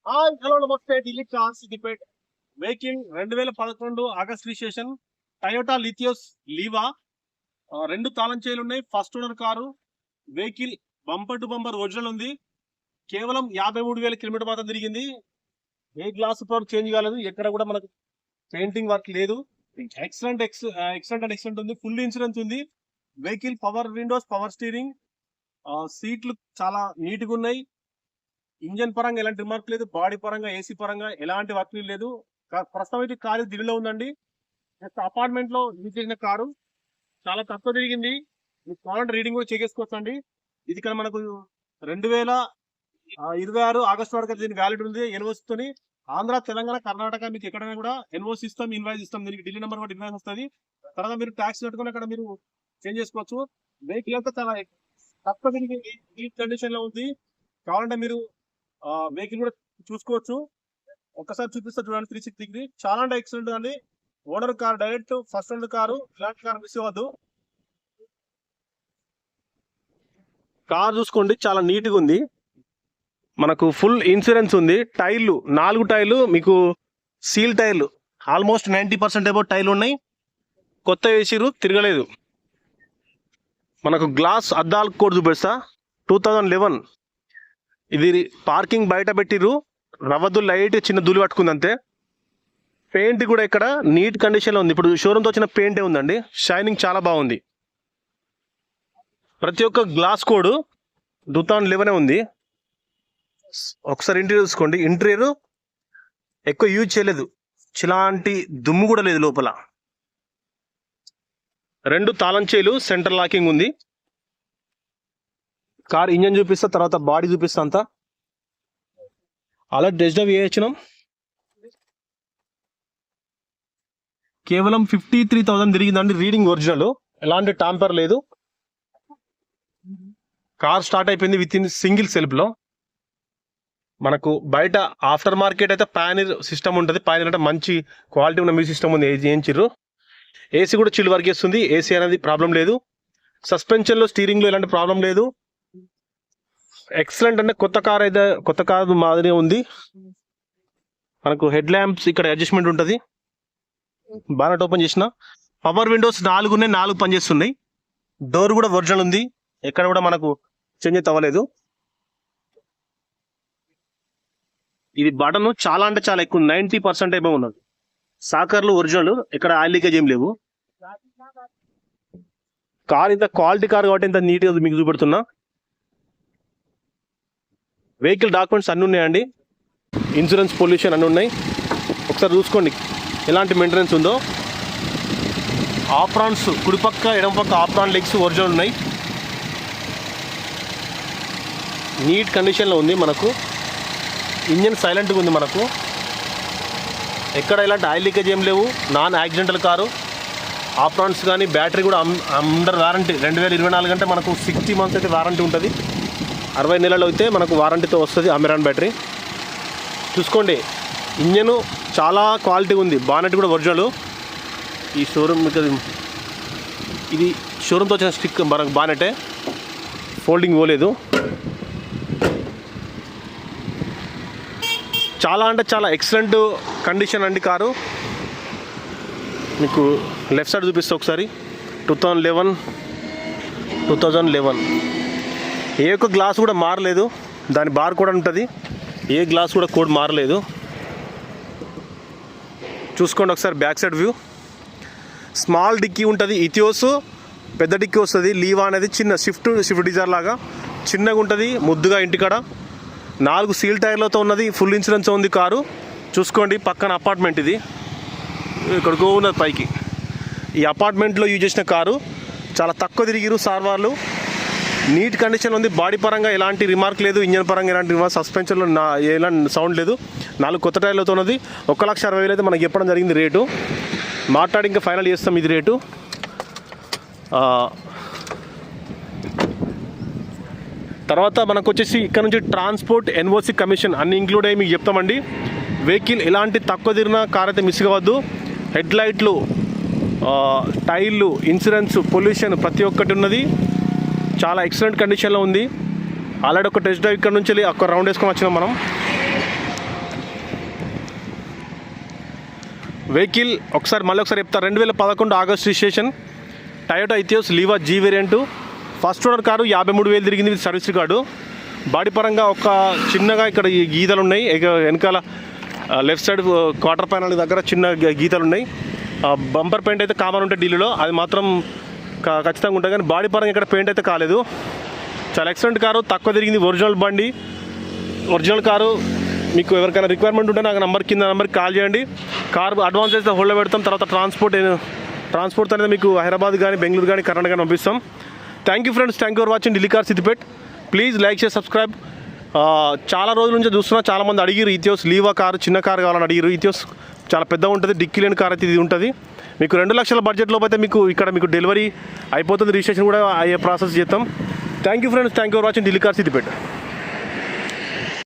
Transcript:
Hello నమస్తే. Delhi cars Siddipet vehicle 2011 August registration Toyota Etios Liva. 2 తాళం చేలు ఉన్నాయి. First owner car. Vehicle bumper to bumper original ఉంది. కేవలం 53,000 కిలోమీటర్ మాత్రం తిరిగింది. ఏ గ్లాస్ పవర్ చేంజ్ కాలేదు. ఎక్కడ కూడా మనకు పెయింటింగ్ వర్క్ లేదు. ఎక్సలెంట్ ఉంది. ఫుల్ ఇన్సూరెన్స్ ఉంది. Vehicle power Windows, power steering, సీట్లు చాలా నీట్ గా ఉన్నాయి. ఇంజన్ పరంగా ఎలాంటి రిమార్క్ లేదు. బాడీ పరంగా, ఏసీ పరంగా ఎలాంటి వర్క్ లేదు. ప్రస్తుతం అయితే కారు దిగులో ఉందండి. అపార్ట్మెంట్ లో యూజ్ చేసిన కారు చాలా తక్కువ తిరిగింది. మీకు కావాలంటే రీడింగ్ కూడా చెక్ చేసుకోవచ్చండి. ఇది ఇక్కడ మనకు 2026 ఆగస్టు వరకు దీనికి వ్యాలిడ్ ఉంది. ఎన్ఓసి తోని ఆంధ్ర, తెలంగాణ, కర్ణాటక మీకు ఎక్కడైనా కూడా ఎన్ఓసి ఇస్తాం, ఇన్వాయిస్ ఇస్తాం. దీనికి ఢిల్లీ నెంబర్ కూడా ఇన్వాయిస్ వస్తుంది. తర్వాత మీరు ట్యాక్స్ పెట్టుకుని అక్కడ మీరు చేంజ్ చేసుకోవచ్చు. వెహికల్ అంతా చాలా తక్కువ తిరిగింది. ఈ కండిషన్ లో ఉంది. కావాలంటే మీరు వెహికల్ కూడా చూసుకోవచ్చు. ఒక్కసారి చూపిస్తా చూడండి. 360 డిగ్రీ చాలా అంటే ఎక్సలెంట్ అండి. Owner car direct first owner car. ఇలాంటి కార్ మిస్ అవ్వద్దు. కార్ చూసుకోండి, చాలా నీట్ గా ఉంది. మనకు ఫుల్ ఇన్సూరెన్స్ ఉంది. టైర్లు 4 టైర్లు మీకు సీల్ టైర్లు, ఆల్మోస్ట్ 90% అబౌట్ టైర్లు ఉన్నాయి. కొత్త వేసిరు, తిరగలేదు. మనకు గ్లాస్ అద్దాలు కూడా చూపిస్తా. 2011 ఇది పార్కింగ్ బయట పెట్టిర్రు. రవ్వదు లైట్ చిన్న ధూళి పట్టుకుంది అంతే. పెయింట్ కూడా ఇక్కడ నీట్ కండిషన్ లో ఉంది. ఇప్పుడు షోరూమ్తో వచ్చిన పెయింటే ఉందండి. షైనింగ్ చాలా బాగుంది. ప్రతి ఒక్క గ్లాస్ కోడ్ 2011 ఉంది. ఒకసారి ఇంటీరియర్ చూసుకోండి. ఇంటీరియర్ ఎక్కువ యూజ్ చేయలేదు. ఇలాంటి దుమ్ము కూడా లేదు లోపల. 2 తాళం చేలు, సెంటర్ లాకింగ్ ఉంది. కార్ ఇంజన్ చూపిస్తా, తర్వాత బాడీ చూపిస్తా. అంతా అలా టెస్ట్ డ్రైవ్ చేయించినాం. కేవలం 53,000 తిరిగిందండి. రీడింగ్ ఒరిజినల్, ఎలాంటి టాంపర్ లేదు. కార్ స్టార్ట్ అయిపోయింది విత్ ఇన్ సింగిల్ సెల్ఫ్ లో. మనకు బయట ఆఫ్టర్ మార్కెట్ అయితే ప్యానర్ సిస్టమ్ ఉంటుంది. ప్యానర్ అంటే మంచి క్వాలిటీ ఉన్న మ్యూజిక్ సిస్టమ్ ఉంది. చేయించారు. ఏసీ కూడా చిల్ వర్క్ చేస్తుంది. ఏసీ అనేది ప్రాబ్లం లేదు. సస్పెన్షన్ లో, స్టీరింగ్ లో ఎలాంటి ప్రాబ్లం లేదు. ఎక్సలెంట్ అంటే కొత్త కార్ మాదిరి ఉంది. మనకు హెడ్ ల్యాంప్స్ ఇక్కడ అడ్జస్ట్మెంట్ ఉంటుంది. బానెట్ ఓపెన్ చేసిన పవర్ విండోస్ 4 ఉన్నాయి. 4 పనిచేస్తున్నాయి. డోర్ కూడా ఒరిజినల్ ఉంది. ఎక్కడ కూడా మనకు చేంజ్ అయితే అవ్వలేదు. ఇది బటన్ చాలా అంటే చాలా ఎక్కువ, 90% ఏమో ఉన్నది. సాకర్లు ఒరిజినల్, ఇక్కడ ఆయిల్ లీకేజ్ ఏం లేవు. కార్ ఇంత క్వాలిటీ కార్ కాబట్టి ఇంత నీట్గా మీకు చూపెడుతున్నా. వెహికల్ డాక్యుమెంట్స్ అన్నీ ఉన్నాయండి. ఇన్సూరెన్స్, పొల్యూషన్ అన్నీ ఉన్నాయి. ఒకసారి చూసుకోండి ఎలాంటి మెయింటెనెన్స్ ఉందో. ఆప్రాన్స్ కుడిపక్క, ఎడమపక్క ఆప్రాన్ లెగ్స్ ఒరిజినల్ ఉన్నాయి. నీట్ కండిషన్లో ఉంది. మనకు ఇంజన్ సైలెంట్గా ఉంది. మనకు ఎక్కడ ఇలాంటి ఆయిల్ లీకేజ్ ఏం లేవు. Non accidental car. ఆప్రాన్స్ కానీ బ్యాటరీ కూడా అండర్ వారంటీ. 2024 అంటే మనకు 60 మంత్స్ అయితే వారంటీ ఉంటుంది. 60 నెలలు అయితే మనకు వారంటీతో వస్తుంది అమెరాన్ బ్యాటరీ. చూసుకోండి, ఇంజను చాలా క్వాలిటీ ఉంది. బానెట్ కూడా ఒరిజినల్. ఈ షోరూమ్ ఇది షోరూమ్తో వచ్చిన స్టిక్ మనకు బానెటే, ఫోల్డింగ్ పోలేదు. చాలా అంటే చాలా ఎక్సలెంట్ కండిషన్ అండి కారు. మీకు లెఫ్ట్ సైడ్ చూపిస్తా ఒకసారి. 2011 ఏ ఒక్క గ్లాస్ కూడా మారలేదు. దాని బార్ కూడా ఉంటుంది. ఏ గ్లాస్ కూడా కోడ్ మారలేదు. చూసుకోండి ఒకసారి back side view. Small dickey ఉంటుంది. ఇథియోస్ పెద్ద డిక్కీ వస్తుంది. లీవా అనేది చిన్న స్విఫ్ట్ డిజైర్ లాగా చిన్నగా ఉంటుంది. ముద్దుగా ఇంటికాడ 4 సీల్ టైర్లతో ఉన్నది. ఫుల్ ఇన్సూరెన్స్ ఉంది కారు. చూసుకోండి పక్కన అపార్ట్మెంట్. ఇది ఇక్కడికో ఉన్నది పైకి. ఈ అపార్ట్మెంట్లో యూజ్ చేసిన కారు. చాలా తక్కువ తిరిగిరు సార్ వాళ్ళు. నీట్ కండిషన్ ఉంది. బాడీ పరంగా ఎలాంటి రిమార్క్ లేదు. ఇంజన్ పరంగా ఎలాంటి రిమార్క్, సస్పెన్షన్లో ఎలాంటి సౌండ్ లేదు. 4 కొత్త టైర్లతో ఉన్నది. 1,60,000 అయితే మనకి చెప్పడం జరిగింది రేటు. మాట్లాడి ఇంకా ఫైనల్ చేస్తాం ఇది రేటు. తర్వాత మనకు వచ్చేసి ఇక్కడ నుంచి ట్రాన్స్పోర్ట్, ఎన్ఓసి, కమిషన్ అన్ని ఇంక్లూడ్ అయ్యి మీకు చెప్తామండి. వెహికల్ ఎలాంటి తక్కువ తిరిగిన కార్ అయితే మిస్ కావద్దు. హెడ్ లైట్లు, టైర్లు, ఇన్సూరెన్స్, పొల్యూషన్ ప్రతి ఒక్కటి ఉన్నది. చాలా ఎక్సలెంట్ కండిషన్లో ఉంది. ఆల్రెడీ ఒక టెస్ట్ డ్రైవ్ ఇక్కడ నుంచి ఒక రౌండ్ వేసుకొని వచ్చినాం మనం. వెహికల్ మళ్ళీ ఒకసారి చెప్తా, 2011 August registration, Toyota Etios Liva G variant, first owner car, 53,000 తిరిగింది విత్ సర్వీస్ రికార్డు. బాడీ పరంగా ఒక చిన్నగా ఇక్కడ ఈ గీతలు ఉన్నాయి, వెనకాల లెఫ్ట్ సైడ్ క్వార్టర్ ప్యానల్ దగ్గర చిన్న గీతలు ఉన్నాయి. బంపర్ పెయింట్ అయితే కామన్ ఉంటాయి ఢిల్లీలో, అది మాత్రం ఖచ్చితంగా ఉంటుంది. కానీ బాడీ పరంగా ఇక్కడ పెయింట్ అయితే కాలేదు. చాలా ఎక్సలెంట్ కారు, తక్కువ తిరిగింది, ఒరిజినల్ బండి, ఒరిజినల్ కారు. మీకు ఎవరికైనా రిక్వైర్మెంట్ ఉంటే నాకు నెంబర్కి కాల్ చేయండి. కారు అడ్వాన్స్ అయితే హోల్డ్లో పెడతాం, తర్వాత ట్రాన్స్పోర్ట్ అనేది మీకు హైదరాబాద్ కానీ బెంగళూరు కానీ కర్ణాటక కానీ పంపిస్తాం. Thank you friends, thank you for watching Delhi car Siddipet. Please like చేసి సబ్స్క్రైబ్. చాలా రోజుల నుంచి చూస్తున్నా, చాలామంది అడిగిరు ఇథియోస్ లీవా కారు, చిన్న కారు కావాలని అడిగిరు. ఇథియోస్ చాలా పెద్దగా ఉంటుంది, డిక్కీ లేని కార్ అయితే ఇది ఉంటుంది. మీకు 2 లక్షల బడ్జెట్లో అయితే మీకు డెలివరీ అయిపోతుంది, రిజిస్ట్రేషన్ కూడా అయ్యే ప్రాసెస్ చేస్తాం. Thank you friends, thank you for watching Delhi car Siddipet.